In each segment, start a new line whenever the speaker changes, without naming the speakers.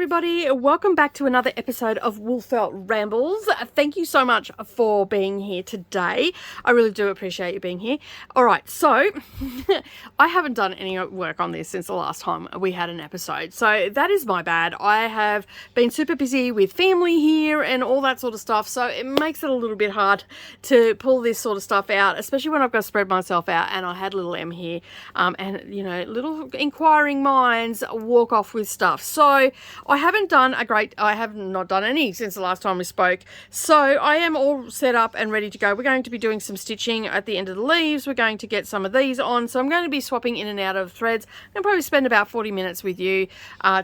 everybody, welcome back to another episode of Wool Felt Rambles. Thank you so much for being here today. I really do appreciate you being here. All right, so I haven't done any work on this since the last time we had an episode, so that is my bad. I have been super busy with family here and all that sort of stuff, so it makes it a little bit hard to pull this sort of stuff out, especially when I've got to spread myself out. And I had little Em here, and you know, little inquiring minds walk off with stuff. So I have not done any since the last time we spoke. So I am all set up and ready to go. We're going to be doing some stitching at the end of the leaves. We're going to get some of these on. So I'm going to be swapping in and out of threads. I'm going to probably spend about 40 minutes with you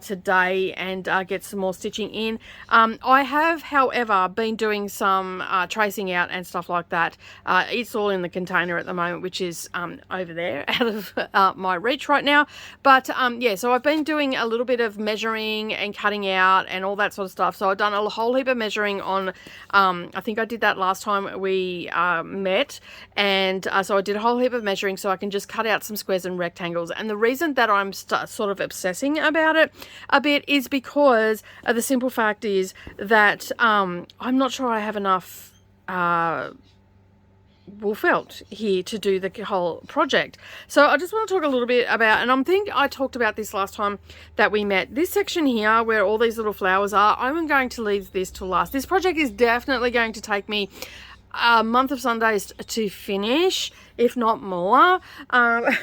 today and get some more stitching in. I have, however, been doing some tracing out and stuff like that. It's all in the container at the moment, which is over there out of my reach right now. But yeah, so I've been doing a little bit of measuring and cutting out and all that sort of stuff. So I've done a whole heap of measuring on, I think I did that last time we met. And so I did a whole heap of measuring so I can just cut out some squares and rectangles. And the reason that I'm sort of obsessing about it a bit is because the simple fact is that I'm not sure I have enough wool felt here to do the whole project. So I just want to talk a little bit about, and I think I talked about this last time that we met, this section here where all these little flowers are. I'm going to leave this to last. This project is definitely going to take me a month of Sundays to finish, if not more. But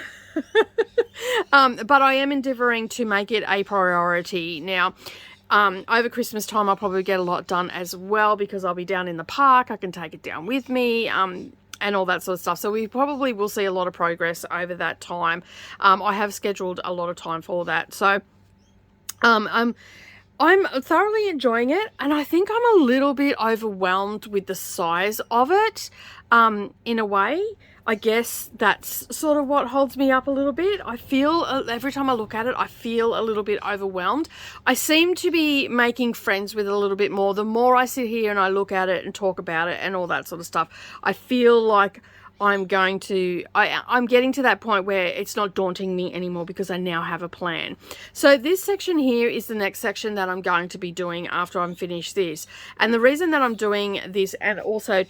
I am endeavoring to make it a priority. Now, over Christmas time, I'll probably get a lot done as well because I'll be down in the park. I can take it down with me, and all that sort of stuff. So we probably will see a lot of progress over that time. I have scheduled a lot of time for that. So I'm thoroughly enjoying it, and I think I'm a little bit overwhelmed with the size of it in a way. I guess that's sort of what holds me up a little bit. I feel, every time I look at it, I feel a little bit overwhelmed. I seem to be making friends with it a little bit more. The more I sit here and I look at it and talk about it and all that sort of stuff, I feel like I'm getting to that point where it's not daunting me anymore because I now have a plan. So this section here is the next section that I'm going to be doing after I'm finished this. And the reason that I'm doing this and also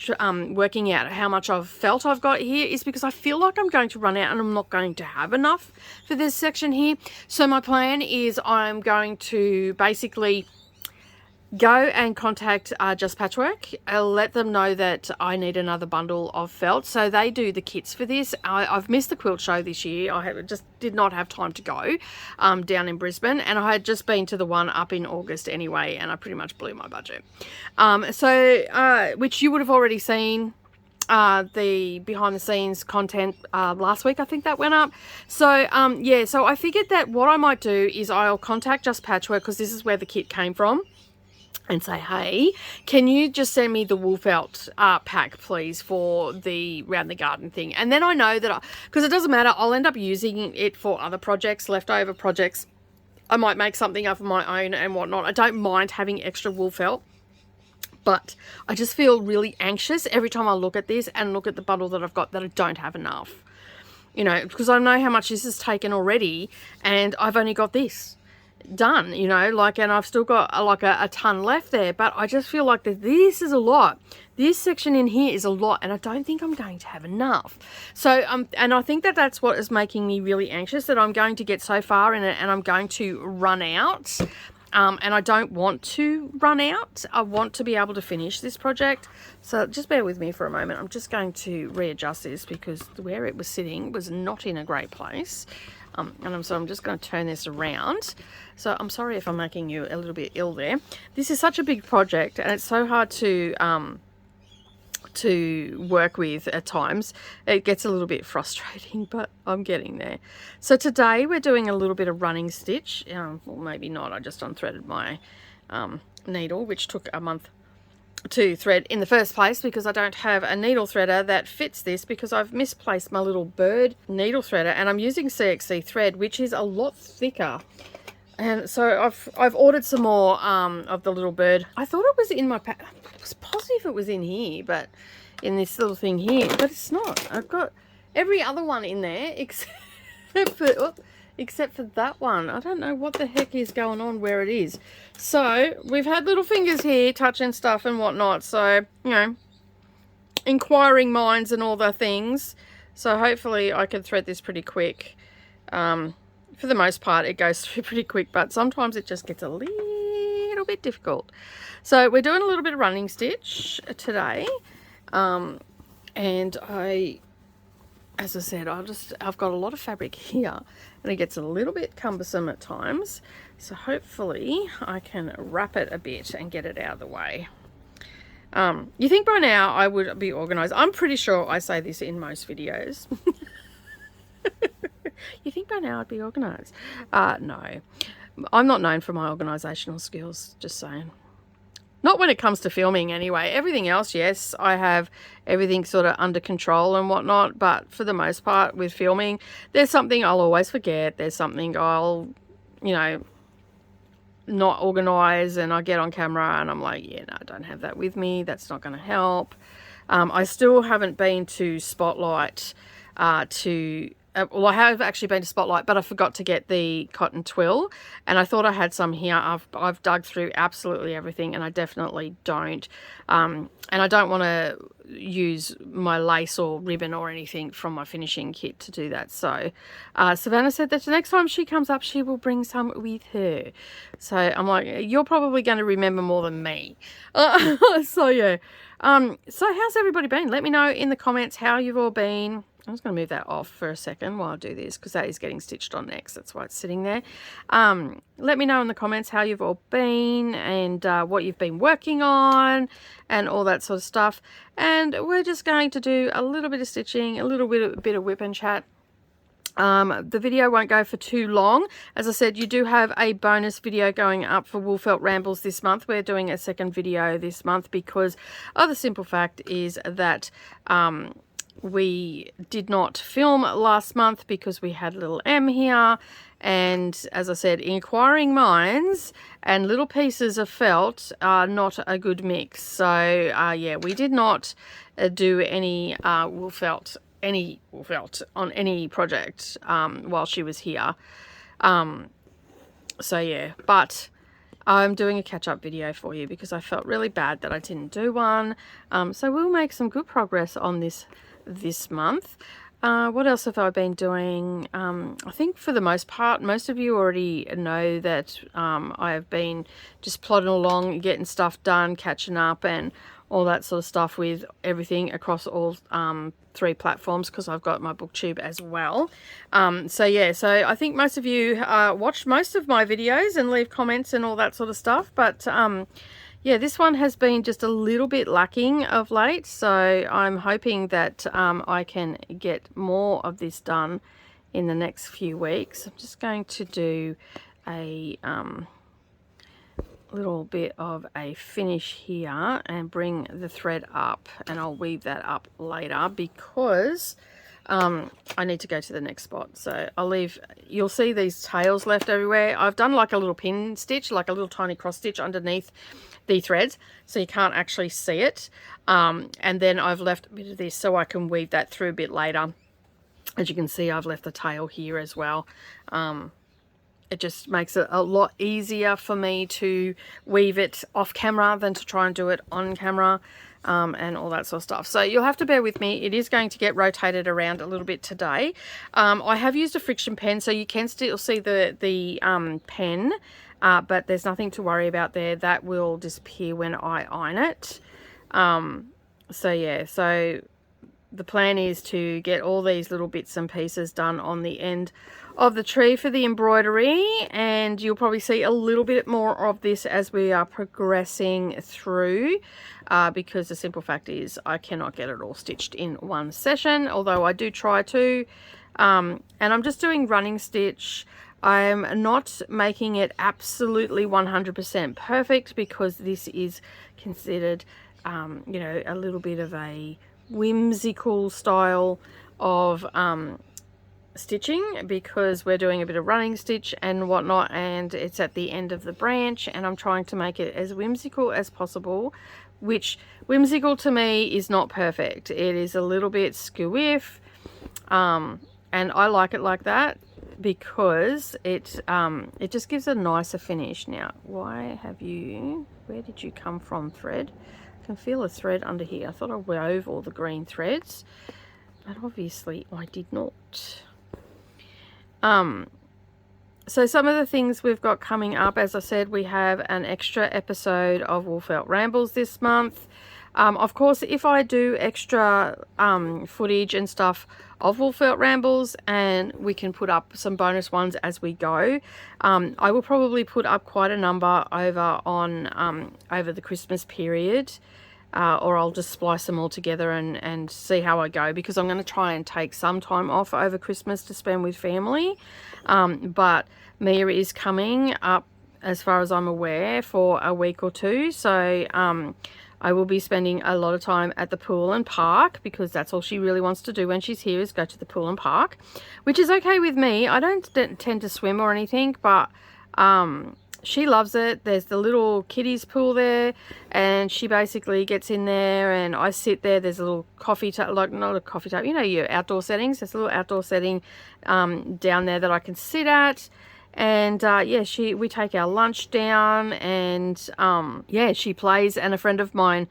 working out how much I've felt I've got here is because I feel like I'm going to run out and I'm not going to have enough for this section here. So my plan is I'm going to basically go and contact Just Patchwork. I'll let them know that I need another bundle of felt. So they do the kits for this. I've missed the quilt show this year. I just did not have time to go down in Brisbane, and I had just been to the one up in August anyway, and I pretty much blew my budget. Which you would have already seen the behind the scenes content last week. I think that went up. So yeah, so I figured that what I might do is I'll contact Just Patchwork because this is where the kit came from, and say, hey, can you just send me the wool felt pack, please, for the round the garden thing? And then I know that, because it doesn't matter, I'll end up using it for other projects, leftover projects. I might make something up of my own and whatnot. I don't mind having extra wool felt, but I just feel really anxious every time I look at this and look at the bundle that I've got that I don't have enough. You know, because I know how much this has taken already, and I've only got this done, you know, like, and I've still got like a ton left there, but I just feel like that this is a lot. This section in here is a lot, and I don't think I'm going to have enough. So and I think that that's what is making me really anxious, that I'm going to get so far in it and I'm going to run out. And I don't want to run out. I want to be able to finish this project. So just bear with me for a moment. I'm just going to readjust this because where it was sitting was not in a great place. So I'm just going to turn this around. So I'm sorry if I'm making you a little bit ill there. This is such a big project, and it's so hard to work with at times. It gets a little bit frustrating, but I'm getting there. So today we're doing a little bit of running stitch. Well, maybe not. I just unthreaded my needle, which took a month to thread in the first place because I don't have a needle threader that fits this, because I've misplaced my little bird needle threader, and I'm using CXC thread, which is a lot thicker. And so I've ordered some more of the little bird. I thought it was in my pack. I was positive it was in here, but in this little thing here, but it's not. I've got every other one in there except for except for that one. I don't know what the heck is going on where it is. So we've had little fingers here touching stuff and whatnot. So, you know, inquiring minds and all the things. So hopefully I can thread this pretty quick. For the most part, it goes through pretty quick, but sometimes it just gets a little bit difficult. So we're doing a little bit of running stitch today. And as I said, I've got a lot of fabric here and it gets a little bit cumbersome at times. So hopefully I can wrap it a bit and get it out of the way. You think by now I would be organized. I'm pretty sure I say this in most videos. You think by now I'd be organized? No, I'm not known for my organizational skills, just saying. Not when it comes to filming anyway. Everything else, yes, I have everything sort of under control and whatnot. But for the most part with filming, there's something I'll always forget. There's something I'll, you know, not organize, and I get on camera and I'm like, yeah, no, I don't have that with me. That's not going to help. I still haven't been to Spotlight well, I have actually been to Spotlight, but I forgot to get the cotton twill, and I thought I had some here. I've dug through absolutely everything, and I definitely don't. And I don't want to use my lace or ribbon or anything from my finishing kit to do that. So Savannah said that the next time she comes up, she will bring some with her. So I'm like, you're probably going to remember more than me. So yeah. So how's everybody been? Let me know in the comments how you've all been. I'm just going to move that off for a second while I do this, because that is getting stitched on next. That's why it's sitting there. Let me know in the comments how you've all been and what you've been working on and all that sort of stuff. And we're just going to do a little bit of stitching, a little bit of whip and chat. The video won't go for too long. As I said, you do have a bonus video going up for Wool Felt Rambles this month. We're doing a second video this month because the simple fact is that we did not film last month because we had little M here, and as I said, inquiring minds and little pieces of felt are not a good mix. So yeah, we did not do any wool felt on any project while she was here. So yeah, but I'm doing a catch-up video for you because I felt really bad that I didn't do one. So we'll make some good progress on this month. What else have I been doing? I think for the most part, most of you already know that I have been just plodding along, getting stuff done, catching up and all that sort of stuff with everything across all 3 platforms, because I've got my booktube as well. So yeah, so I think most of you watch most of my videos and leave comments and all that sort of stuff, but yeah, this one has been just a little bit lacking of late, so I'm hoping that I can get more of this done in the next few weeks. I'm just going to do a little bit of a finish here and bring the thread up, and I'll weave that up later because I need to go to the next spot. So I'll leave, you'll see these tails left everywhere. I've done like a little pin stitch, like a little tiny cross stitch underneath the threads, so you can't actually see it. And then I've left a bit of this so I can weave that through a bit later. As you can see, I've left the tail here as well. It just makes it a lot easier for me to weave it off camera than to try and do it on camera. And all that sort of stuff. So you'll have to bear with me. It is going to get rotated around a little bit today. I have used a friction pen, so you can still see the pen, but there's nothing to worry about there. That will disappear when I iron it. So yeah, so the plan is to get all these little bits and pieces done on the end of the tree for the embroidery, and you'll probably see a little bit more of this as we are progressing through, because the simple fact is I cannot get it all stitched in one session, although I do try to. And I'm just doing running stitch. I'm not making it absolutely 100% perfect because this is considered you know, a little bit of a whimsical style of stitching, because we're doing a bit of running stitch and whatnot, and it's at the end of the branch, and I'm trying to make it as whimsical as possible, which whimsical to me is not perfect. It is a little bit skewiff, and I like it like that. because it just gives a nicer finish. Now, where did you come from, thread? I can feel a thread under here. I thought I wove all the green threads, but obviously I did not. So some of the things we've got coming up, as I said, we have an extra episode of Wool Felt Rambles this month. Of course, if I do extra footage and stuff of Wool Felt Rambles, and we can put up some bonus ones as we go, I will probably put up quite a number over the Christmas period, or I'll just splice them all together and see how I go, because I'm going to try and take some time off over Christmas to spend with family. But Mia is coming up, as far as I'm aware, for a week or two, so I will be spending a lot of time at the pool and park, because that's all she really wants to do when she's here, is go to the pool and park, which is okay with me. I don't tend to swim or anything, but she loves it. There's the little kiddies pool there, and she basically gets in there and I sit there. There's a little coffee table, like not a coffee table, you know, your outdoor settings. There's a little outdoor setting down there that I can sit at. And yeah, we take our lunch down, and yeah, she plays, and a friend of mine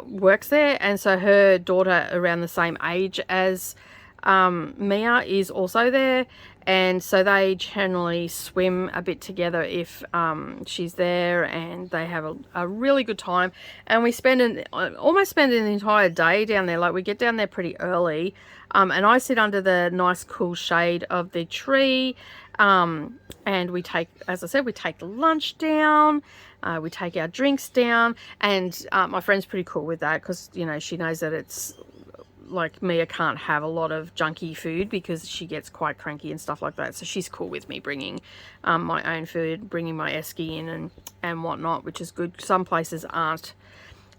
works there, and so her daughter, around the same age as Mia, is also there, and so they generally swim a bit together if she's there, and they have a really good time. And we almost spend an entire day down there. Like, we get down there pretty early, and I sit under the nice cool shade of the tree, and we take, as I said, we take the lunch down, we take our drinks down, and my friend's pretty cool with that, because, you know, she knows that it's like, Mia can't have a lot of junky food because she gets quite cranky and stuff like that. So she's cool with me bringing my own food, bringing my esky in and whatnot, which is good. Some places aren't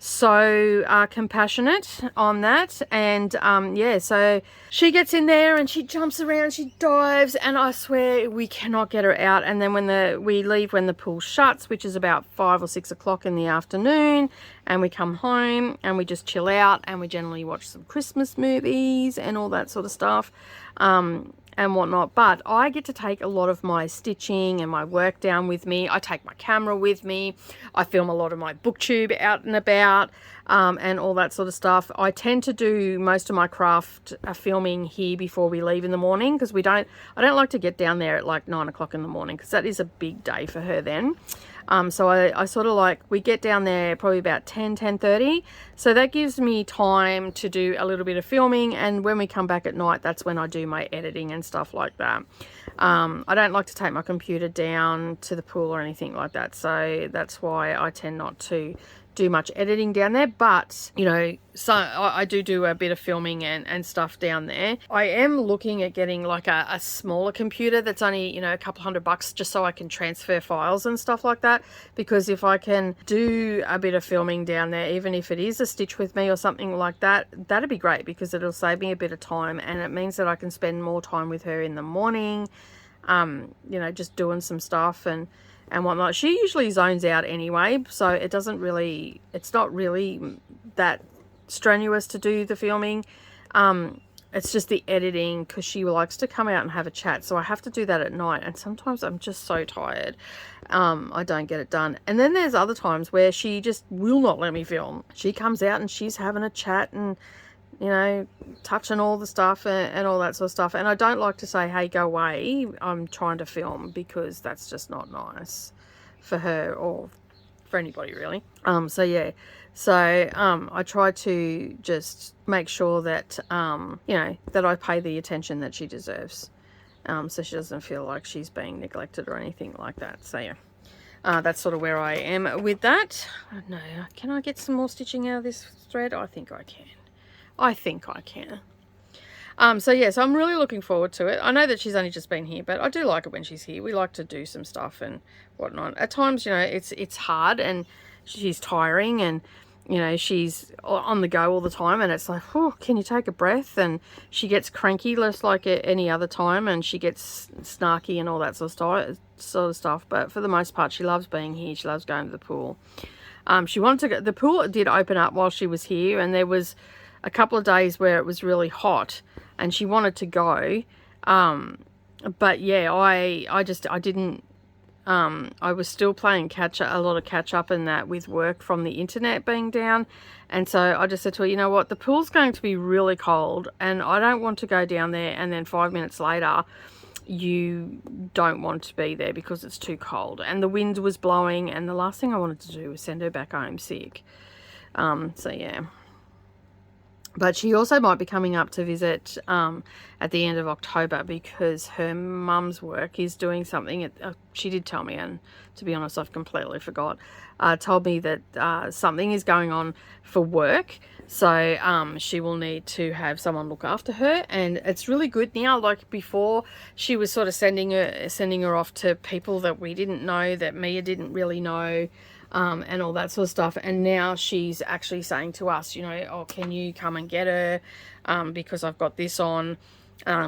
so compassionate on that. And yeah, so she gets in there and she jumps around, she dives, and I swear we cannot get her out. And then we leave when the pool shuts, which is about 5 or 6 o'clock in the afternoon, and we come home and we just chill out, and we generally watch some Christmas movies and all that sort of stuff and whatnot. But I get to take a lot of my stitching and my work down with me. I take my camera with me. I film a lot of my booktube out and about, and all that sort of stuff. I tend to do most of my craft filming here before we leave in the morning, because I don't like to get down there at like 9 o'clock in the morning, because that is a big day for her then. So I sort of like, we get down there probably about 10:30, so that gives me time to do a little bit of filming, and when we come back at night, that's when I do my editing and stuff like that. I don't like to take my computer down to the pool or anything like that, so that's why I tend not to do much editing down there. But, you know, so I do a bit of filming and stuff down there. I am looking at getting like a smaller computer that's only, you know, a couple $100, just so I can transfer files and stuff like that, because if I can do a bit of filming down there, even if it is a stitch with me or something like that, that'd be great, because it'll save me a bit of time, and it means that I can spend more time with her in the morning, you know, just doing some stuff and whatnot. She usually zones out anyway, so it's not really that strenuous to do the filming. It's just the editing, because she likes to come out and have a chat, so I have to do that at night, and sometimes I'm just so tired I don't get it done. And then there's other times where she just will not let me film. She comes out and she's having a chat and, you know, touching all the stuff and all that sort of stuff. And I don't like to say, hey, go away, I'm trying to film, because that's just not nice for her or for anybody really. So yeah, so I try to just make sure that, you know, that I pay the attention that she deserves, so she doesn't feel like she's being neglected or anything like that. So yeah, that's sort of where I am with that. I don't know, can I get some more stitching out of this thread? I think I can. So yeah, so I'm really looking forward to it. I know that she's only just been here, but I do like it when she's here. We like to do some stuff and whatnot. At times, you know, it's hard and she's tiring, and, you know, she's on the go all the time, and it's like, oh, can you take a breath? And she gets cranky just like any other time, and she gets snarky and all that sort of stuff. But for the most part, she loves being here. She loves going to the pool. She wanted to go. The pool did open up while she was here, and there was a couple of days where it was really hot and she wanted to go, but yeah, I didn't, I was still playing a lot of catch up and that with work from the internet being down. And so I just said to her, you know what, the pool's going to be really cold and I don't want to go down there and then 5 minutes later you don't want to be there because it's too cold. And the wind was blowing and the last thing I wanted to do was send her back home sick. So yeah. But she also might be coming up to visit at the end of October because her mum's work is doing something. She did tell me, and to be honest, I've completely forgot. Told me that something is going on for work. So she will need to have someone look after her. And it's really good now. Like before, she was sort of sending her off to people that we didn't know, that Mia didn't really know. And all that sort of stuff. And now she's actually saying to us, you know, oh, can you come and get her? Because I've got this on.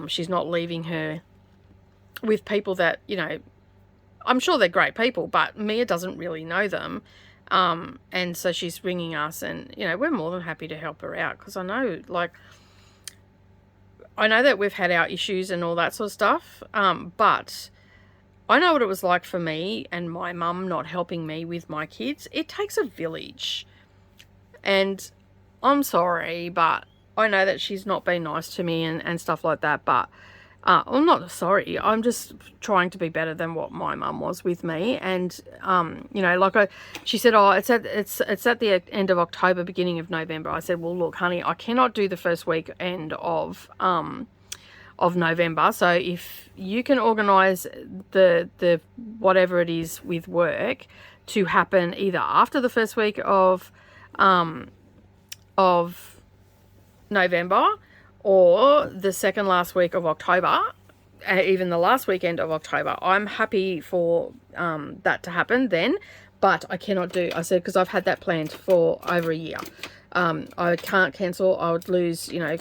She's not leaving her with people that, you know, I'm sure they're great people, but Mia doesn't really know them. And so she's ringing us and, you know, we're more than happy to help her out because I know that we've had our issues and all that sort of stuff. But I know what it was like for me and my mum not helping me with my kids. It takes a village. And I'm sorry, but I know that she's not been nice to me and stuff like that. But I'm not sorry. I'm just trying to be better than what my mum was with me. And, you know, she said, oh, it's at the end of October, beginning of November. I said, well, look, honey, I cannot do the first weekend of November. So if you can organise the whatever it is with work to happen either after the first week of November or the second last week of October, even the last weekend of October, I'm happy for that to happen then. But I cannot do, I said, because I've had that planned for over a year. I can't cancel. I would lose, you know,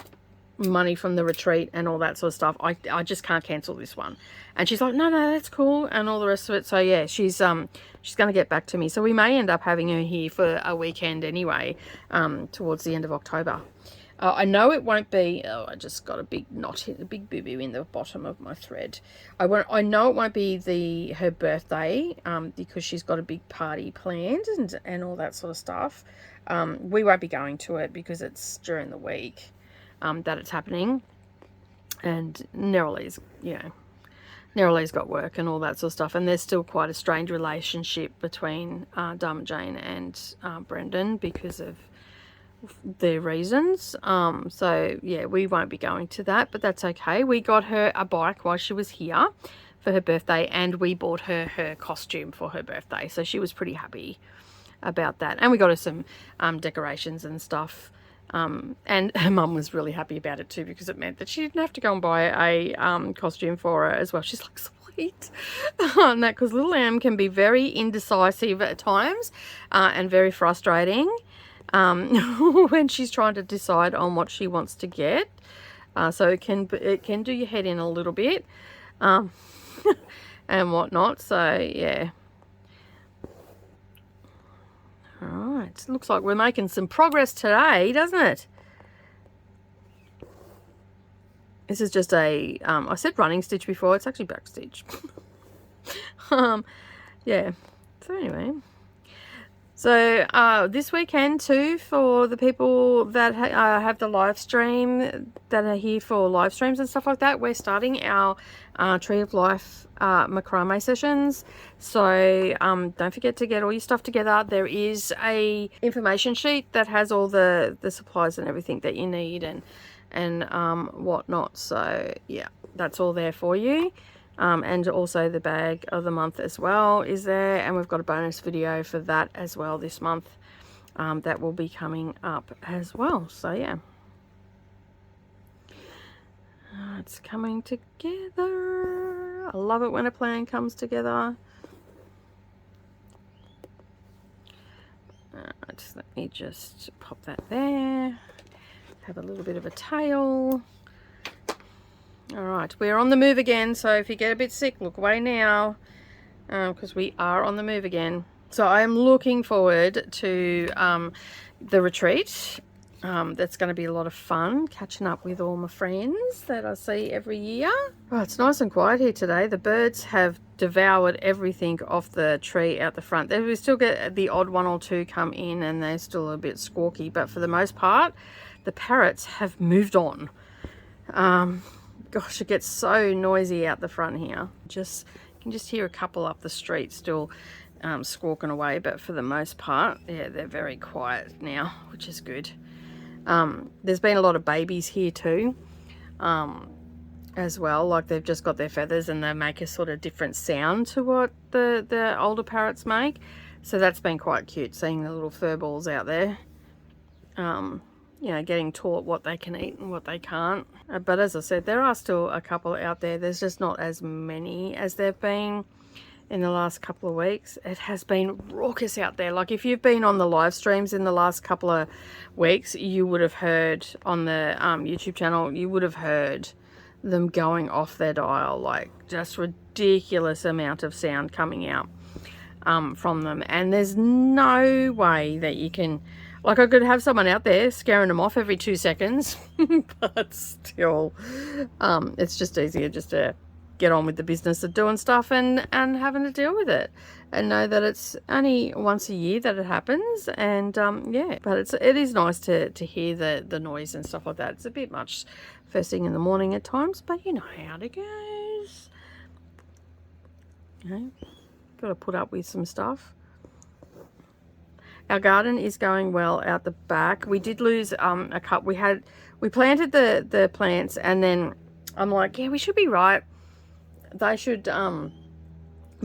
money from the retreat and all that sort of stuff. I just can't cancel this one. And she's like, no, that's cool, and all the rest of it. So yeah, she's going to get back to me. So we may end up having her here for a weekend anyway, towards the end of October. I know it won't be, I just got a big knot, a big boo-boo in the bottom of my thread. I know it won't be her birthday, because she's got a big party planned and all that sort of stuff. We won't be going to it because it's during the week that it's happening. And Neralee's, you know, Neralee's got work and all that sort of stuff. And there's still quite a strange relationship between Dharma Jane and Brendan because of their reasons. So yeah, we won't be going to that, but that's okay. We got her a bike while she was here for her birthday, and we bought her costume for her birthday, so she was pretty happy about that. And we got her some decorations and stuff, and her mum was really happy about it too, because it meant that she didn't have to go and buy a costume for her as well. She's like, sweet. And that, because little Am can be very indecisive at times, and very frustrating when she's trying to decide on what she wants to get. So it can do your head in a little bit, and whatnot. So yeah. All right. Looks like we're making some progress today, doesn't it? This is just a, I said running stitch before. It's actually back stitch. Yeah. So anyway. So this weekend too, for the people that have the live stream, that are here for live streams and stuff like that, we're starting our Tree of Life macrame sessions. So don't forget to get all your stuff together. There is a information sheet that has all the supplies and everything that you need and whatnot. So yeah, that's all there for you. And also the bag of the month as well is there, and we've got a bonus video for that as well this month that will be coming up as well. So yeah, it's coming together. I love it when a plan comes together. Let me just pop that there. Have a little bit of a tail. All right, we're on the move again, so if you get a bit sick, look away now, because we are on the move again. So I am looking forward to the retreat. That's going to be a lot of fun, catching up with all my friends that I see every year. Oh, it's nice and quiet here today. The birds have devoured everything off the tree out the front. We still get the odd one or two come in and they're still a bit squawky, but for the most part, the parrots have moved on. Gosh, it gets so noisy out the front here. You can just hear a couple up the street still squawking away, but for the most part, yeah, they're very quiet now, which is good. There's been a lot of babies here too, as well. Like they've just got their feathers and they make a sort of different sound to what the older parrots make. So that's been quite cute, seeing the little fur balls out there. You know, getting taught what they can eat and what they can't. But as I said, there are still a couple out there. There's just not as many as there've been in the last couple of weeks. It has been raucous out there. Like if you've been on the live streams in the last couple of weeks, you would have heard on the YouTube channel, you would have heard them going off their dial, like just ridiculous amount of sound coming out from them. And there's no way that you can, like I could have someone out there scaring them off every 2 seconds, but still, it's just easier just to get on with the business of doing stuff and having to deal with it and know that it's only once a year that it happens. And yeah, but it is nice to hear the noise and stuff like that. It's a bit much first thing in the morning at times, but you know how it goes. You know, got to put up with some stuff. Our garden is going well out the back. We did lose a cup. We planted the plants, and then I'm like, yeah, we should be right. They should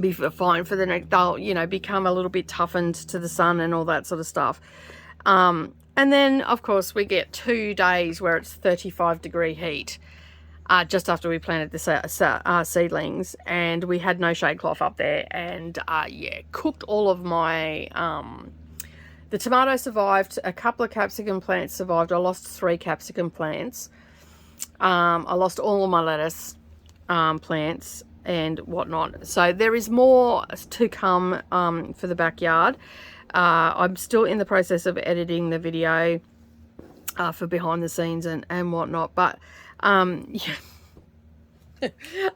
be fine for the next. They'll, you know, become a little bit toughened to the sun and all that sort of stuff. And then of course we get 2 days where it's 35-degree heat. Just after we planted the seedlings, and we had no shade cloth up there, and yeah, cooked all of my the tomato survived, a couple of capsicum plants survived. I lost 3 capsicum plants. I lost all of my lettuce plants and whatnot. So there is more to come for the backyard. I'm still in the process of editing the video for behind the scenes and whatnot, but yeah.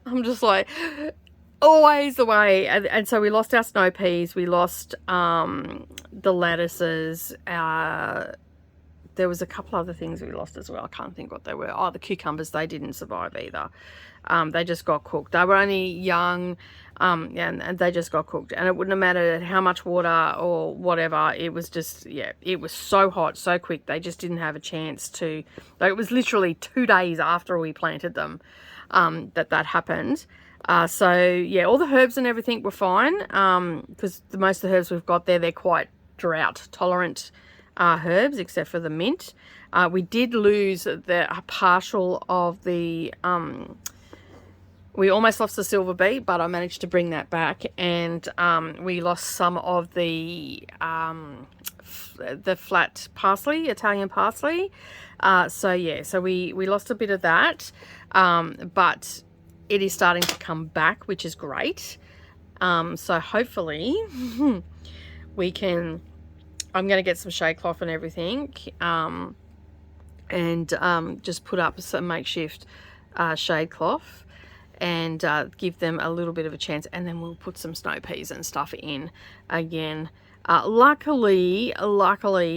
I'm just like, always the way. And so we lost our snow peas, we lost the lettuces, there was a couple other things we lost as well. I can't think what they were. Oh, the cucumbers, they didn't survive either. They just got cooked. They were only young, and they just got cooked. And it wouldn't have mattered how much water or whatever. It was just, yeah, it was so hot, so quick. They just didn't have a chance to, like, it was literally 2 days after we planted them that happened. So, yeah, all the herbs and everything were fine, because most of the herbs we've got there, they're quite drought tolerant herbs, except for the mint. We did lose a partial of the we almost lost the silver beet, but I managed to bring that back, and we lost some of the flat parsley, Italian parsley. So yeah, so we lost a bit of that, but it is starting to come back, which is great. So hopefully we can, I'm going to get some shade cloth and everything, and just put up some makeshift shade cloth and give them a little bit of a chance, and then we'll put some snow peas and stuff in again. Luckily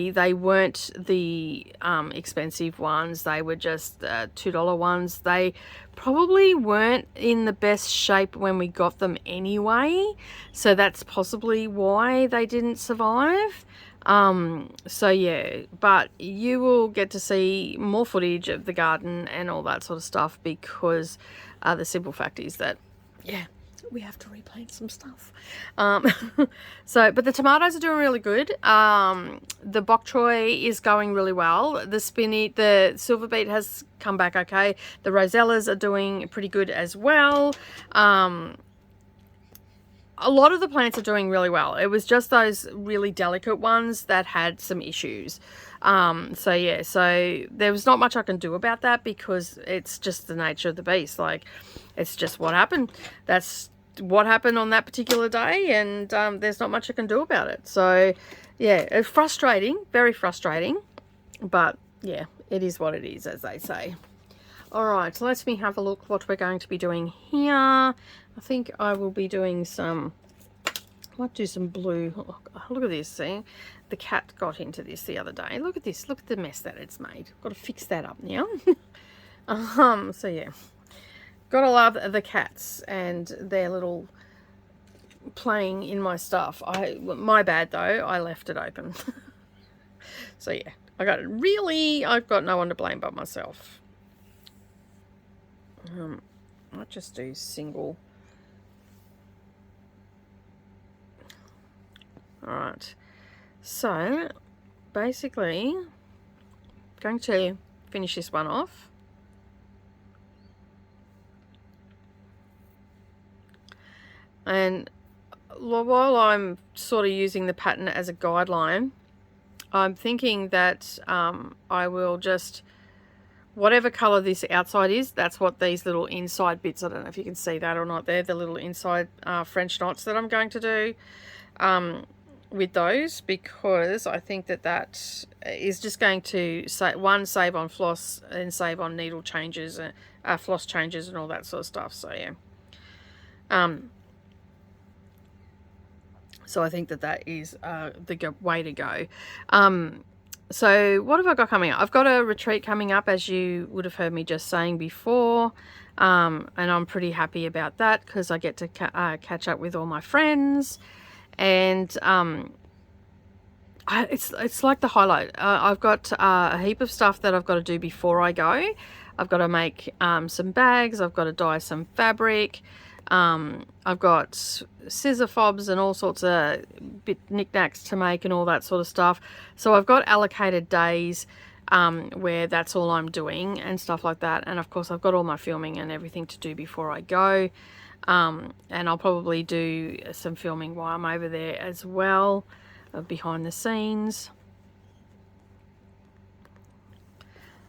they weren't the expensive ones. They were just $2 ones. They probably weren't in the best shape when we got them anyway, so that's possibly why they didn't survive. So yeah, but you will get to see more footage of the garden and all that sort of stuff, because the simple fact is that, yeah, we have to replant some stuff. So, but the tomatoes are doing really good. The bok choy is going really well. The spinach, the silver beet has come back okay. The rosellas are doing pretty good as well. A lot of the plants are doing really well. It was just those really delicate ones that had some issues. So yeah, so there was not much I can do about that, because it's just the nature of the beast. Like, it's just what happened. That's what happened on that particular day, and there's not much I can do about it. So yeah, it's frustrating, very frustrating, but yeah, it is what it is, as they say. All right, so let me have a look what we're going to be doing here. I think I will be doing some, I might do some blue. Oh, look at this, see? The cat got into this the other day. Look at this, look at the mess that it's made. Got to fix that up now. So yeah, gotta love the cats and their little playing in my stuff. My bad though, I left it open. So yeah, I've got no one to blame but myself. I'll just do single. Alright, so basically going to finish this one off. And while I'm sort of using the pattern as a guideline, I'm thinking that I will just, whatever colour this outside is, that's what these little inside bits, I don't know if you can see that or not, they're the little inside French knots that I'm going to do with those, because I think that that is just going to save on floss and save on needle changes, floss changes and all that sort of stuff. So yeah. So I think that that is the way to go. So what have I got coming up? I've got a retreat coming up, as you would have heard me just saying before. And I'm pretty happy about that because I get to catch up with all my friends. And it's like the highlight. I've got a heap of stuff that I've got to do before I go. I've got to make some bags. I've got to dye some fabric. I've got scissor fobs and all sorts of knickknacks to make and all that sort of stuff. So I've got allocated days where that's all I'm doing and stuff like that. And of course I've got all my filming and everything to do before I go. And I'll probably do some filming while I'm over there as well, behind the scenes.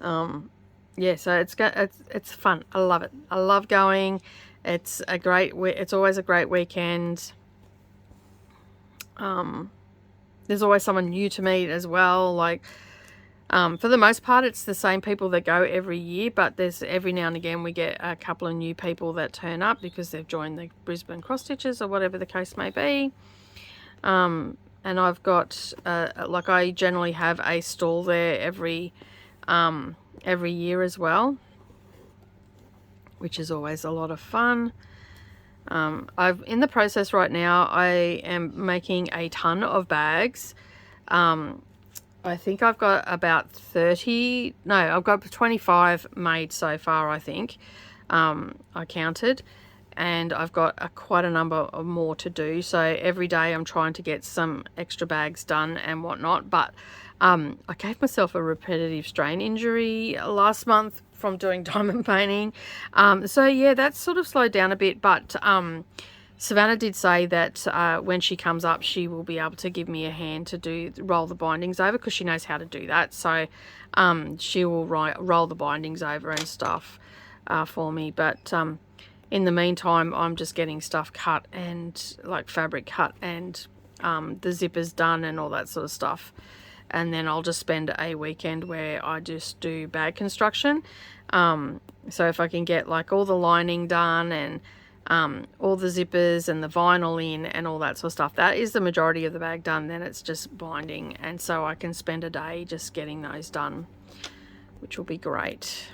Yeah, so it's fun. I love it. I love going. It's always a great weekend. There's always someone new to meet as well. Like, for the most part, it's the same people that go every year, but there's every now and again we get a couple of new people that turn up because they've joined the Brisbane Cross Stitches or whatever the case may be. And I've got, like, I generally have a stall there every year as well, which is always a lot of fun. I'm in the process right now. I am making a ton of bags. I think I've got about 30, no, I've got 25 made so far, I think. I counted, and I've got quite a number of more to do. So every day I'm trying to get some extra bags done and whatnot. But I gave myself a repetitive strain injury last month from doing diamond painting. So yeah, that's sort of slowed down a bit, but Savannah did say that when she comes up, she will be able to give me a hand to roll the bindings over, because she knows how to do that. So she will roll the bindings over and stuff for me. But in the meantime, I'm just getting stuff cut, and like fabric cut, and the zippers done and all that sort of stuff. And then I'll just spend a weekend where I just do bag construction. So if I can get like all the lining done and all the zippers and the vinyl in and all that sort of stuff, that is the majority of the bag done, then it's just binding. And so I can spend a day just getting those done, which will be great.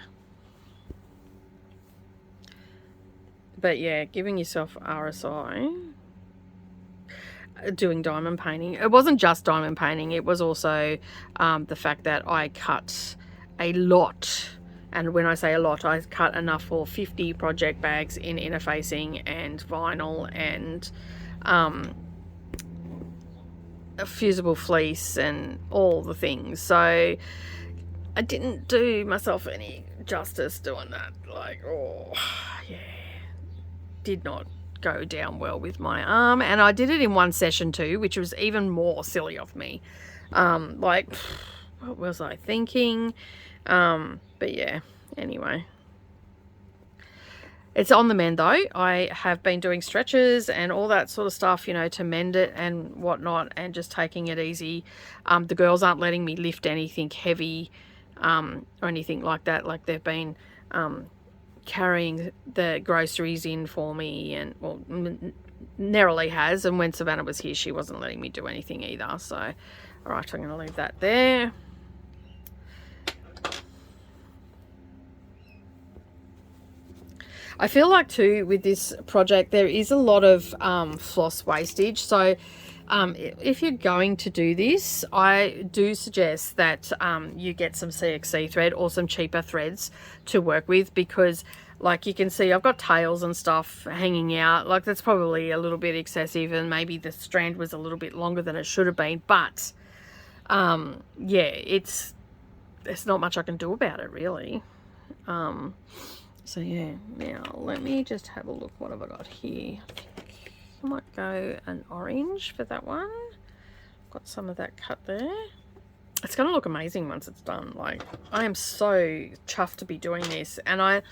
But yeah, giving yourself RSI, doing diamond painting. It wasn't just diamond painting, it was also the fact that I cut a lot. And when I say a lot, I cut enough for 50 project bags in interfacing and vinyl and a fusible fleece and all the things. So I didn't do myself any justice doing that. Like, oh yeah, did not go down well with my arm. And I did it in one session too, which was even more silly of me. Like, what was I thinking? But yeah, anyway, it's on the mend though. I have been doing stretches and all that sort of stuff, you know, to mend it and whatnot, and just taking it easy. The girls aren't letting me lift anything heavy or anything like that. Like they've been carrying the groceries in for me, and well, Nerily has, and when Savannah was here she wasn't letting me do anything either. So all right, I'm going to leave that there. I feel like too with this project there is a lot of floss wastage, so if you're going to do this, I do suggest that you get some CXC thread or some cheaper threads to work with, because like you can see I've got tails and stuff hanging out. Like that's probably a little bit excessive, and maybe the strand was a little bit longer than it should have been, but yeah, it's not much I can do about it really. So yeah, now let me just have a look. What have I got here? I might go an orange for that one. Got some of that cut there. It's going to look amazing once it's done. Like, I am so chuffed to be doing this. And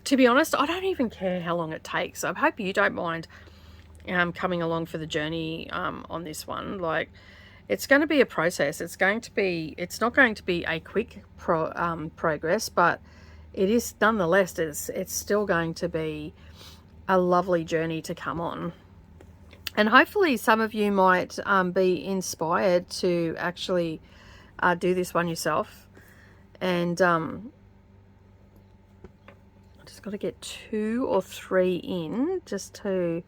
to be honest, I don't even care how long it takes. I hope you don't mind coming along for the journey on this one. Like, it's going to be a process. It's not going to be a quick progress, but it is nonetheless, it's still going to be a lovely journey to come on. And hopefully some of you might be inspired to actually do this one yourself. And I just got to get 2 or 3 in just to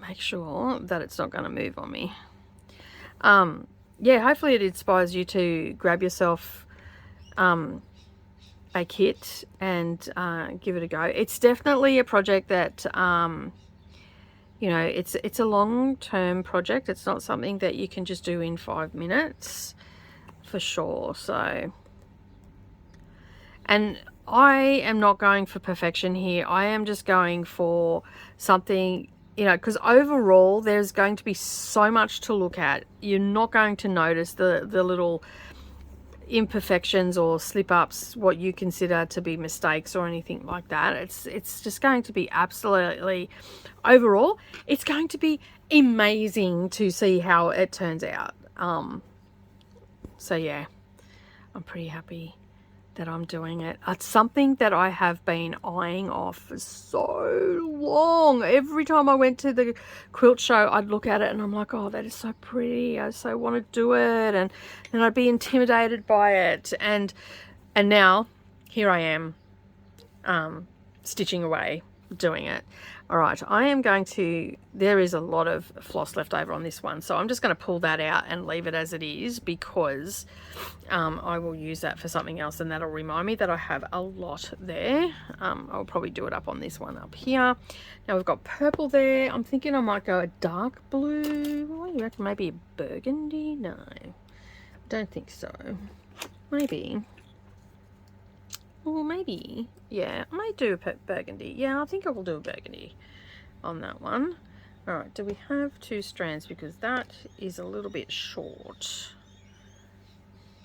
make sure that it's not going to move on me. Yeah, hopefully it inspires you to grab yourself a kit and give it a go. It's definitely a project that you know, it's a long-term project. It's not something that you can just do in 5 minutes for sure. So, and I am not going for perfection here. I am just going for something, you know, because overall there's going to be so much to look at. You're not going to notice the little imperfections or slip-ups, what you consider to be mistakes or anything like that. It's just going to be absolutely, overall it's going to be amazing to see how it turns out. So yeah, I'm pretty happy that I'm doing it. It's something that I have been eyeing off for so long. Every time I went to the quilt show, I'd look at it and I'm like, oh, that is so pretty. I so want to do it. And then I'd be intimidated by it. And now here I am, stitching away, doing it. All right, I am going to, there is a lot of floss left over on this one, so I'm just going to pull that out and leave it as it is, because I will use that for something else, and that'll remind me that I have a lot there. I'll probably do it up on this one up here. Now we've got purple there. I'm thinking I might go a dark blue. What do you reckon? Maybe a burgundy? No, I don't think so. Maybe. Or maybe, yeah, I might do a burgundy. Yeah, I think I will do a burgundy on that one. All right, do we have 2 strands? Because that is a little bit short.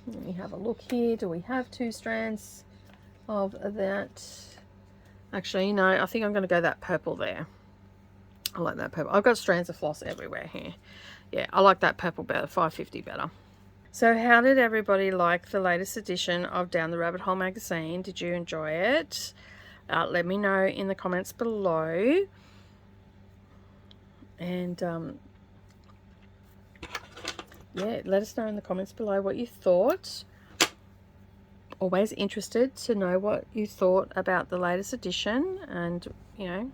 Let me have a look here. Do we have 2 strands of that? Actually, no, I think I'm going to go that purple there. I like that purple. I've got strands of floss everywhere here. Yeah, I like that purple better, 550 better. So how did everybody like the latest edition of Down the Rabbit Hole magazine? Did you enjoy it? Let me know in the comments below. And yeah, let us know in the comments below what you thought. Always interested to know what you thought about the latest edition, and you know,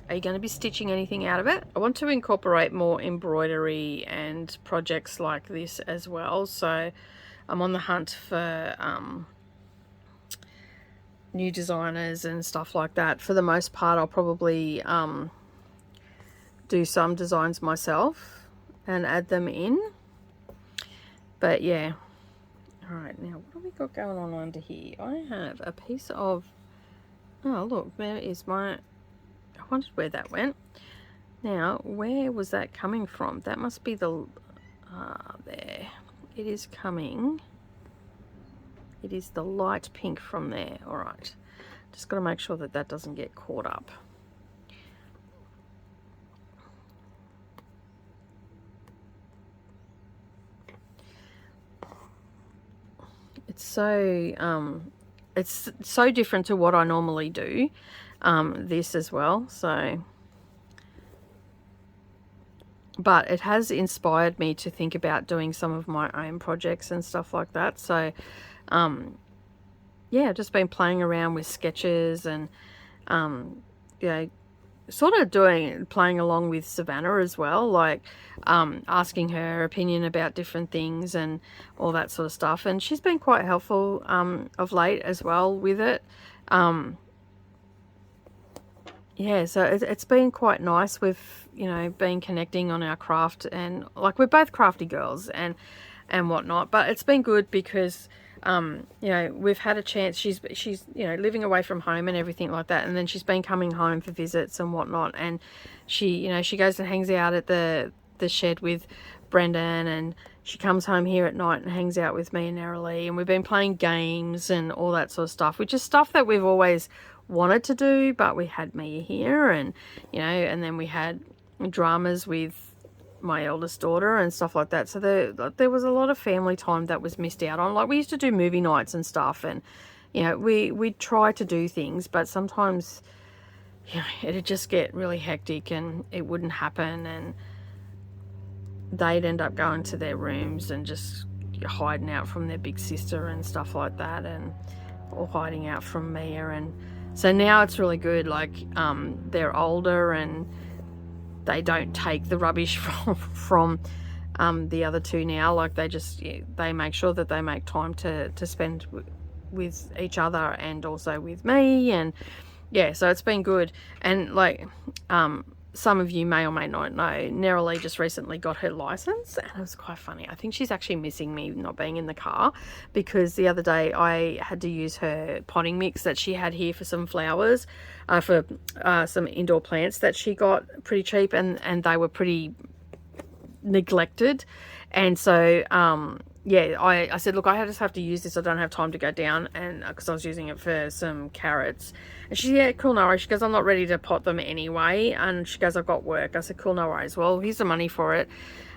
are you going to be stitching anything out of it? I want to incorporate more embroidery and projects like this as well. So I'm on the hunt for new designers and stuff like that. For the most part, I'll probably do some designs myself and add them in. But yeah. All right, now what have we got going on under here? I have a piece of, oh look, there is my, I wondered where that went. Now, where was that coming from? That must be the, there. It is coming. It is the light pink from there. All right. Just got to make sure that that doesn't get caught up. so different to what I normally do, this as well. So, but it has inspired me to think about doing some of my own projects and stuff like that. So, yeah, I've just been playing around with sketches and, you know, sort of playing along with Savannah as well, like asking her opinion about different things and all that sort of stuff. And she's been quite helpful of late as well with it. Yeah, so it's been quite nice with, you know, been connecting on our craft, and like we're both crafty girls and whatnot. But it's been good because you know, we've had a chance. She's you know, living away from home and everything like that, and then she's been coming home for visits and whatnot. And she, you know, she goes and hangs out at the shed with Brendan, and she comes home here at night and hangs out with me and Narralee, and we've been playing games and all that sort of stuff, which is stuff that we've always wanted to do, but we had me here, and you know, and then we had dramas with my eldest daughter and stuff like that. So there was a lot of family time that was missed out on. Like we used to do movie nights and stuff, and you know, we try to do things, but sometimes, you know, it'd just get really hectic and it wouldn't happen, and they'd end up going to their rooms and just hiding out from their big sister and stuff like that, and or hiding out from Mia. And so now it's really good. Like they're older and they don't take the rubbish from the other two now. Like they make sure that they make time to spend with each other and also with me. And yeah, so it's been good. And like some of you may or may not know, Narralee just recently got her license, and it was quite funny. I think she's actually missing me not being in the car, because the other day I had to use her potting mix that she had here for some flowers, for some indoor plants that she got pretty cheap, and they were pretty neglected. And so yeah, I said, look, I just have to use this. I don't have time to go down, and because I was using it for some carrots. And she said, yeah, cool, no worries. She goes, I'm not ready to pot them anyway. And she goes, I've got work. I said, cool, no worries. Well, here's the money for it.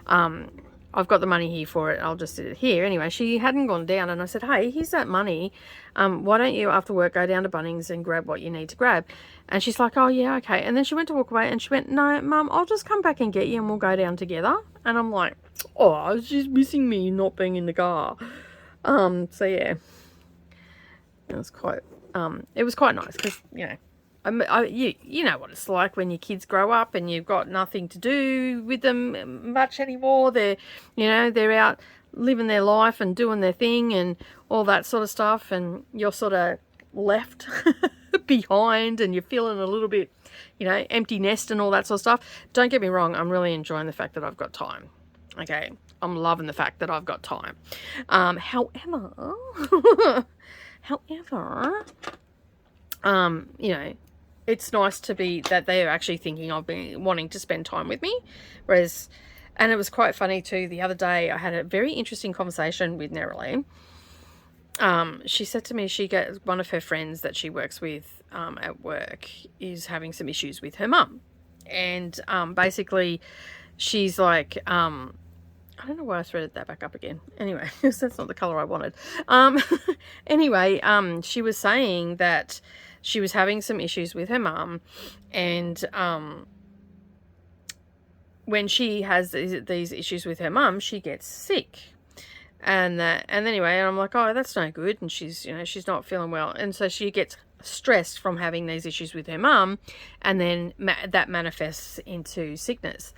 I've got the money here for it. I'll just do it here. Anyway, she hadn't gone down, and I said, hey, here's that money. Why don't you, after work, go down to Bunnings and grab what you need to grab? And she's like, oh, yeah, okay. And then she went to walk away, and she went, no, Mum, I'll just come back and get you, and we'll go down together. And I'm like, oh, she's missing me not being in the car. So, yeah, it was quite nice because, you know, you know what it's like when your kids grow up and you've got nothing to do with them much anymore. They're out living their life and doing their thing and all that sort of stuff, and you're sort of left behind, and you're feeling a little bit, you know, empty nest and all that sort of stuff. Don't get me wrong, I'm really enjoying the fact that I've got time. Okay, I'm loving the fact that I've got time. However, you know, it's nice to be that they're actually thinking of me, wanting to spend time with me. Whereas, and it was quite funny too, the other day I had a very interesting conversation with Narralee. She said to me, one of her friends that she works with at work is having some issues with her mum. And basically she's like, I don't know why I threaded that back up again. Anyway, that's not the colour I wanted. Anyway, she was saying that she was having some issues with her mum, and when she has these issues with her mum, she gets sick. And anyway, I'm like, oh, that's no good. And she's not feeling well. And so she gets stressed from having these issues with her mum, and then that manifests into sickness.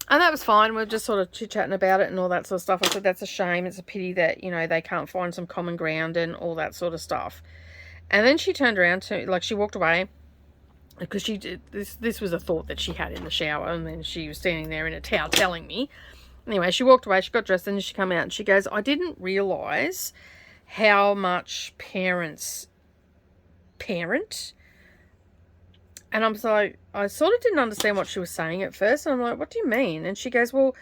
And that was fine. We're just sort of chit-chatting about it and all that sort of stuff. I said, that's a shame. It's a pity that, you know, they can't find some common ground and all that sort of stuff. And then she turned around she walked away, because she did this was a thought that she had in the shower, and then she was standing there in a towel telling me. Anyway, she walked away, she got dressed, and she came out and she goes, I didn't realise how much parents parent. And I'm like, I sort of didn't understand what she was saying at first. And I'm like, what do you mean? And she goes, well,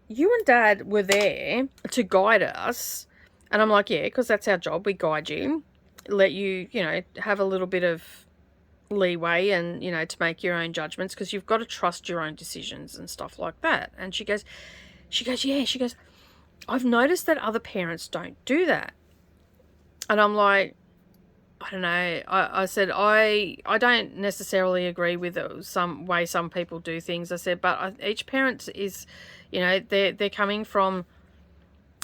you and Dad were there to guide us. And I'm like, yeah, because that's our job. We guide you, let you, you know, have a little bit of leeway and, you know, to make your own judgments, because you've got to trust your own decisions and stuff like that. And she goes, yeah, she goes, I've noticed that other parents don't do that. And I'm like, I don't know. I said, I don't necessarily agree with some way some people do things. I said, but each parent is, they're coming from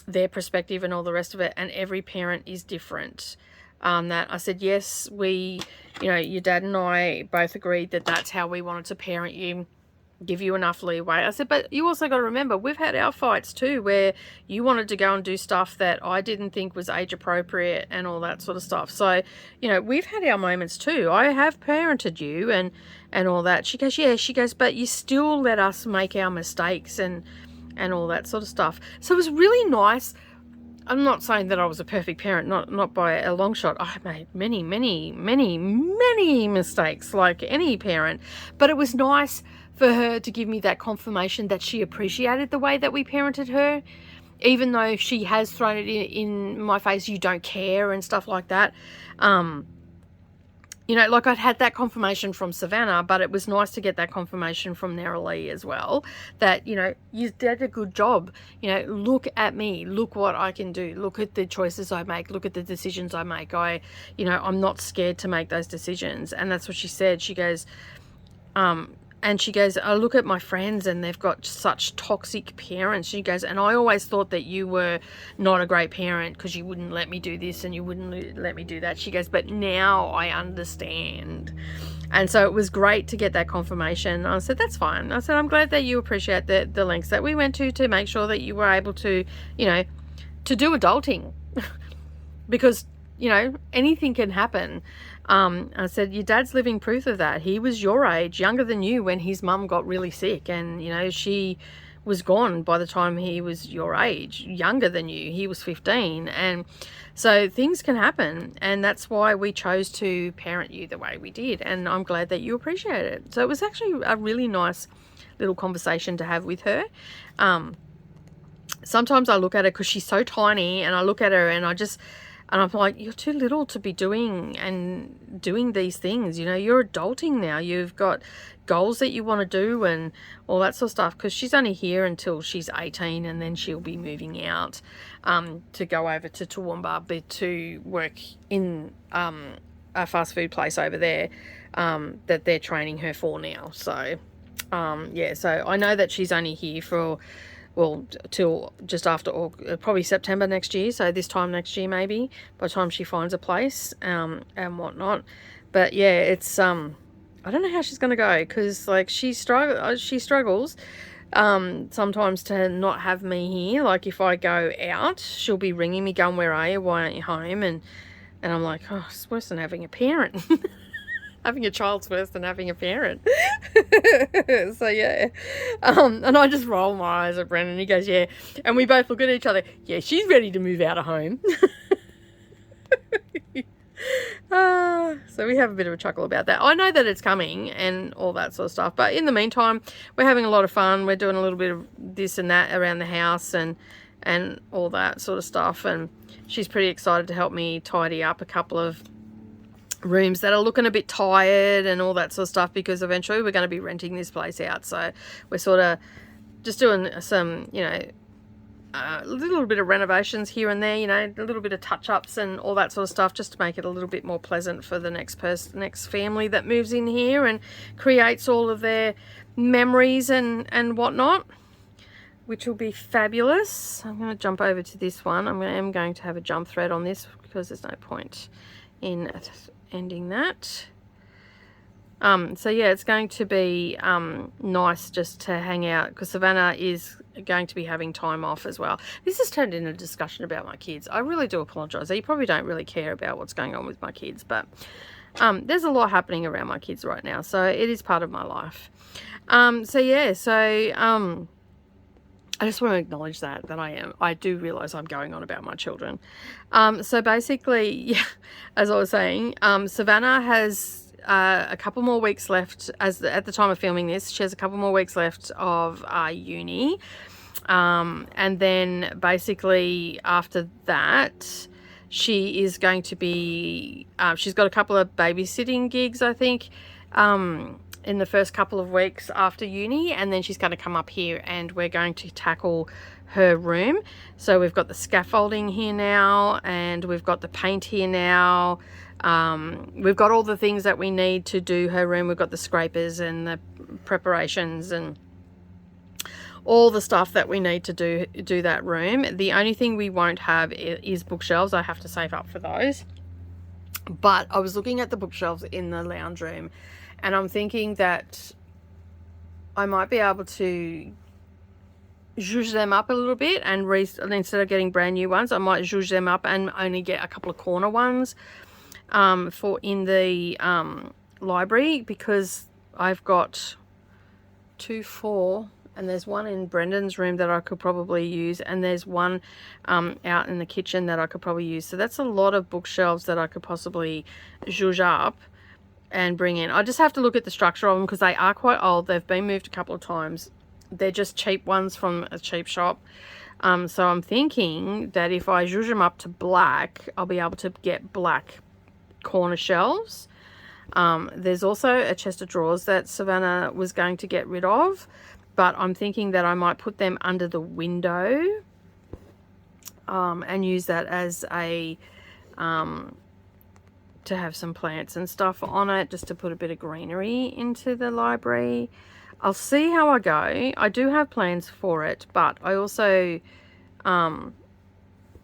their perspective and all the rest of it. And every parent is different. That I said, yes, your dad and I both agreed that that's how we wanted to parent you. Give you enough leeway. I said, but you also got to remember, we've had our fights too, where you wanted to go and do stuff that I didn't think was age appropriate and all that sort of stuff. So, we've had our moments too. I have parented you and all that. She goes, yeah, she goes, but you still let us make our mistakes and all that sort of stuff. So it was really nice. I'm not saying that I was a perfect parent, not by a long shot. I made many, many, many, many mistakes like any parent, but it was nice for her to give me that confirmation that she appreciated the way that we parented her, even though she has thrown it in my face, you don't care and stuff like that. Like I'd had that confirmation from Savannah, but it was nice to get that confirmation from Narralee as well, that, you did a good job. Look at me, look what I can do, look at the choices I make, look at the decisions I make. I'm not scared to make those decisions. And that's what she said. She goes, I look at my friends and they've got such toxic parents. She goes, and I always thought that you were not a great parent because you wouldn't let me do this and you wouldn't let me do that. She goes, but now I understand. And so it was great to get that confirmation. I said, that's fine. I said, I'm glad that you appreciate the lengths that we went to make sure that you were able to, to do adulting. Because, anything can happen. I said, your dad's living proof of that. He was your age, younger than you, when his mum got really sick. And, she was gone by the time he was your age, younger than you. He was 15. And so things can happen. And that's why we chose to parent you the way we did. And I'm glad that you appreciate it. So it was actually a really nice little conversation to have with her. Sometimes I look at her because she's so tiny, and I look at her and I'm like, you're too little to be doing these things. You're adulting now. You've got goals that you want to do and all that sort of stuff, because she's only here until she's 18, and then she'll be moving out to go over to Toowoomba to work in a fast food place over there that they're training her for now. So, so I know that she's only here for... till just after probably September next year, so this time next year maybe, by the time she finds a place and whatnot. But yeah, it's I don't know how she's gonna go, because like she struggles sometimes to not have me here. Like if I go out, she'll be ringing me going, where are you, why aren't you home? And I'm like, oh, it's worse than having a parent. Having a child's worse than having a parent. So yeah. And I just roll my eyes at Brennan. He goes, yeah. And we both look at each other. Yeah, she's ready to move out of home. So we have a bit of a chuckle about that. I know that it's coming and all that sort of stuff. But in the meantime, we're having a lot of fun. We're doing a little bit of this and that around the house and all that sort of stuff. And she's pretty excited to help me tidy up a couple of rooms that are looking a bit tired and all that sort of stuff, because eventually we're going to be renting this place out. So we're sort of just doing some, a little bit of renovations here and there, a little bit of touch-ups and all that sort of stuff, just to make it a little bit more pleasant for the next family that moves in here and creates all of their memories and whatnot, which will be fabulous. I'm going to jump over to this one. I'm going to have a jump thread on this because there's no point in ending that. So yeah, it's going to be nice just to hang out, because Savannah is going to be having time off as well. This has turned into a discussion about my kids. I really do apologise. You probably don't really care about what's going on with my kids, but there's a lot happening around my kids right now, so it is part of my life. I just want to acknowledge that I do realise I'm going on about my children. So basically, yeah, as I was saying, Savannah has a couple more weeks left. At the time of filming this, she has a couple more weeks left of uni. And then basically after that, she is going to be, she's got a couple of babysitting gigs, I think. in the first couple of weeks after uni, and then she's going to come up here and we're going to tackle her room. So we've got the scaffolding here now, and we've got the paint here now. We've got all the things that we need to do her room. We've got the scrapers and the preparations and all the stuff that we need to do that room. The only thing we won't have is bookshelves. I have to save up for those. But I was looking at the bookshelves in the lounge room, and I'm thinking that I might be able to zhuzh them up a little bit, and instead of getting brand new ones, I might zhuzh them up and only get a couple of corner ones for in the library, because I've got 2, 4, and there's one in Brendan's room that I could probably use, and there's one out in the kitchen that I could probably use. So that's a lot of bookshelves that I could possibly zhuzh up and bring in. I just have to look at the structure of them, because they are quite old. They've been moved a couple of times. They're just cheap ones from a cheap shop. So I'm thinking that if I zhuzh them up to black, I'll be able to get black corner shelves. There's also a chest of drawers that Savannah was going to get rid of, but I'm thinking that I might put them under the window and use that as a to have some plants and stuff on it, just to put a bit of greenery into the library. I'll see how I go. I do have plans for it, but I also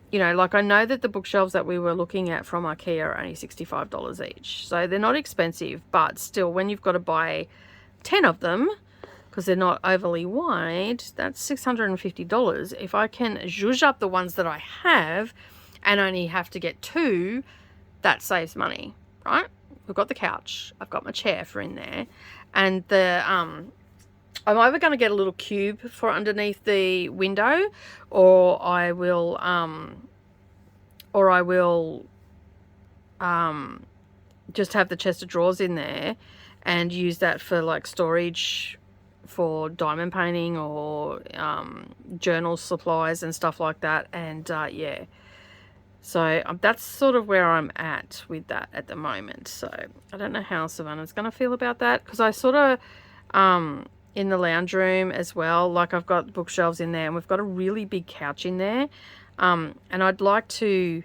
you know, like, I know that the bookshelves that we were looking at from IKEA are only $65 each. So they're not expensive, but still, when you've got to buy 10 of them, because they're not overly wide, that's $650. If I can zhuzh up the ones that I have and only have to get 2, that saves money, right? We've got the couch. I've got my chair for in there. And the I'm either going to get a little cube for underneath the window, or I will just have the chest of drawers in there and use that for like storage for diamond painting or journal supplies and stuff like that. And yeah, so that's sort of where I'm at with that at the moment. So I don't know how Savannah's going to feel about that, because I sort of in the lounge room as well, like, I've got bookshelves in there, and we've got a really big couch in there, and I'd like to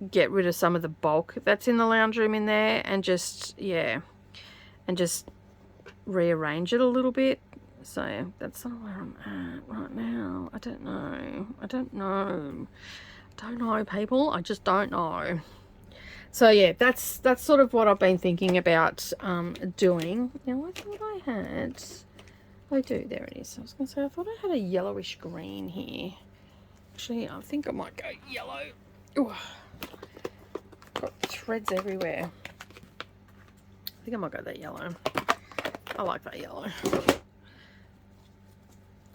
get rid of some of the bulk that's in the lounge room in there, and just, yeah, and just rearrange it a little bit. So that's sort of where I'm at right now. I don't know people, I just don't know. So yeah, that's sort of what I've been thinking about doing. Now, I thought I do, there it is. I was going to say, I thought I had a yellowish green here. Actually, I think I might go yellow. Ooh, got threads everywhere. I think I might go that yellow. I like that yellow.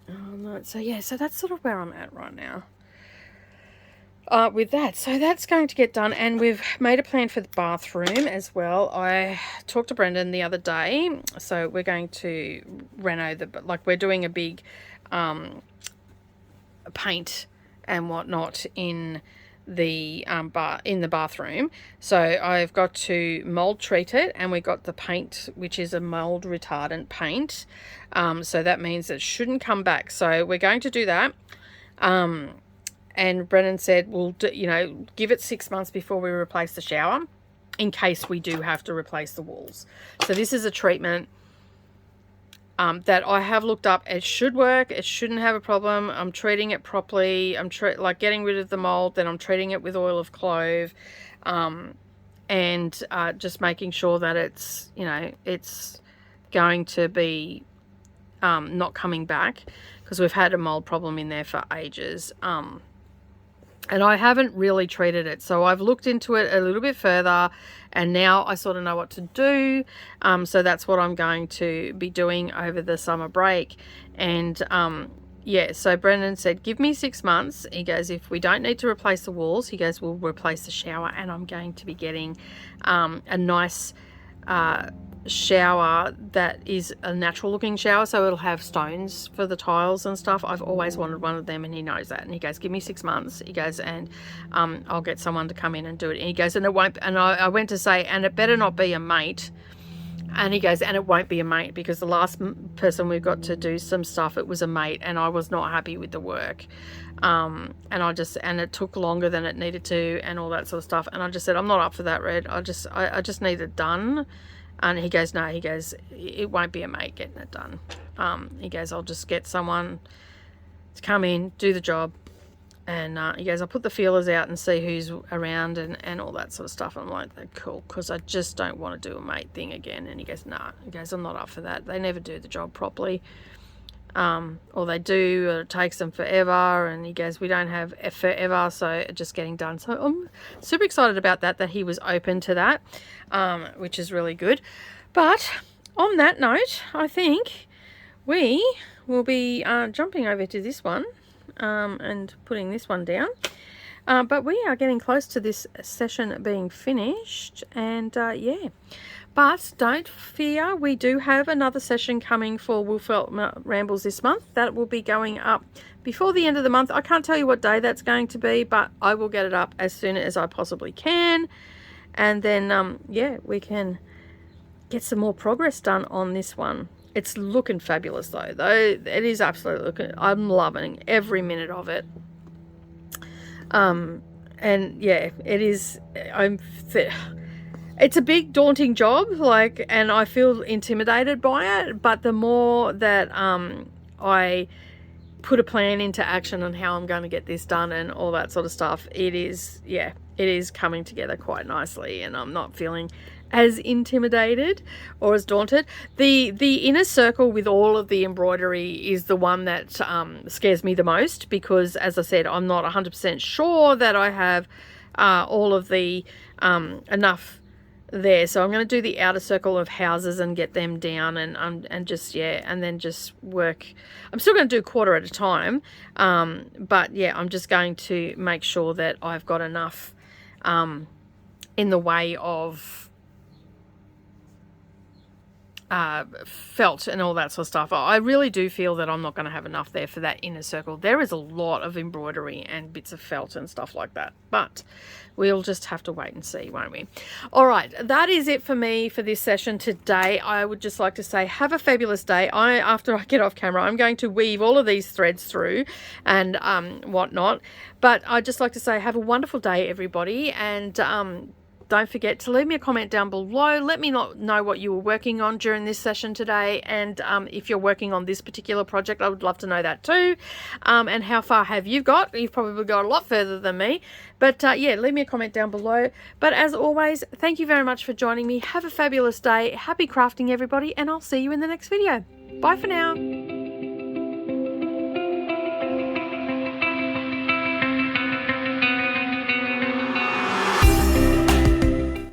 Oh no, so yeah, so that's sort of where I'm at right now. With that, so that's going to get done, and we've made a plan for the bathroom as well. I talked to Brendan the other day, so we're going to reno we're doing a big paint and whatnot in the bathroom. So I've got to mold treat it, and we got the paint, which is a mold retardant paint. So that means it shouldn't come back. So we're going to do that. And Brennan said, well, you know, give it 6 months before we replace the shower, in case we do have to replace the walls. So this is a treatment that I have looked up. It should work. It shouldn't have a problem. I'm treating it properly. I'm like getting rid of the mold. Then I'm treating it with oil of clove, and just making sure that it's, you know, it's going to be not coming back, because we've had a mold problem in there for ages. And I haven't really treated it, so I've looked into it a little bit further, and now I sort of know what to do. So that's what I'm going to be doing over the summer break. And yeah, so Brendan said, give me 6 months. He goes, if we don't need to replace the walls, he goes, we'll replace the shower. And I'm going to be getting a nice shower that is a natural looking shower, so it'll have stones for the tiles and stuff. I've always wanted one of them, and he knows that. And he goes, give me 6 months. He goes, and I'll get someone to come in and do it. And he goes, and it won't, and I went to say, and it better not be a mate, And he goes, and it won't be a mate, because the last person we got to do some stuff, it was a mate, and I was not happy with the work. And it took longer than it needed to, and all that sort of stuff. And I just said, I'm not up for that, Red. I just need it done. And he goes, no, he goes, it won't be a mate getting it done. He goes, I'll just get someone to come in, do the job. And he goes, I'll put the feelers out and see who's around and all that sort of stuff. I'm like, cool, because I just don't want to do a mate thing again. And he goes, nah. He goes, I'm not up for that. They never do the job properly. Or they do, or it takes them forever. And he goes, we don't have forever, so it's just getting done. So I'm super excited about that he was open to that, which is really good. But on that note, I think we will be jumping over to this one. And putting this one down, but we are getting close to this session being finished, and yeah, but don't fear, we do have another session coming for Wolfelt Rambles this month. That will be going up before the end of the month. I can't tell you what day that's going to be, but I will get it up as soon as I possibly can, and then yeah, we can get some more progress done on this one. It's looking fabulous though. It is absolutely looking, I'm loving every minute of it. And yeah, it is, it's a big daunting job, like, and I feel intimidated by it, but the more that I put a plan into action on how I'm going to get this done and all that sort of stuff, it is, yeah, it is coming together quite nicely, and I'm not feeling as intimidated or as daunted. The inner circle with all of the embroidery is the one that scares me the most, because as I said, I'm not 100% sure that I have all of the enough there. So I'm going to do the outer circle of houses and get them down, and just, yeah, and then just work. I'm still going to do a quarter at a time, but yeah, I'm just going to make sure that I've got enough in the way of felt and all that sort of stuff. I really do feel that I'm not going to have enough there for that inner circle. There is a lot of embroidery and bits of felt and stuff like that, but we'll just have to wait and see, won't we? All right, that is it for me for this session today. I would just like to say have a fabulous day. After I get off camera, I'm going to weave all of these threads through and whatnot, but I'd just like to say have a wonderful day, everybody, and don't forget to leave me a comment down below. Let me know what you were working on during this session today, and if you're working on this particular project, I would love to know that too. And how far have you got? You've probably got a lot further than me, but yeah, leave me a comment down below. But as always, thank you very much for joining me. Have a fabulous day. Happy crafting, everybody, and I'll see you in the next video. Bye for now.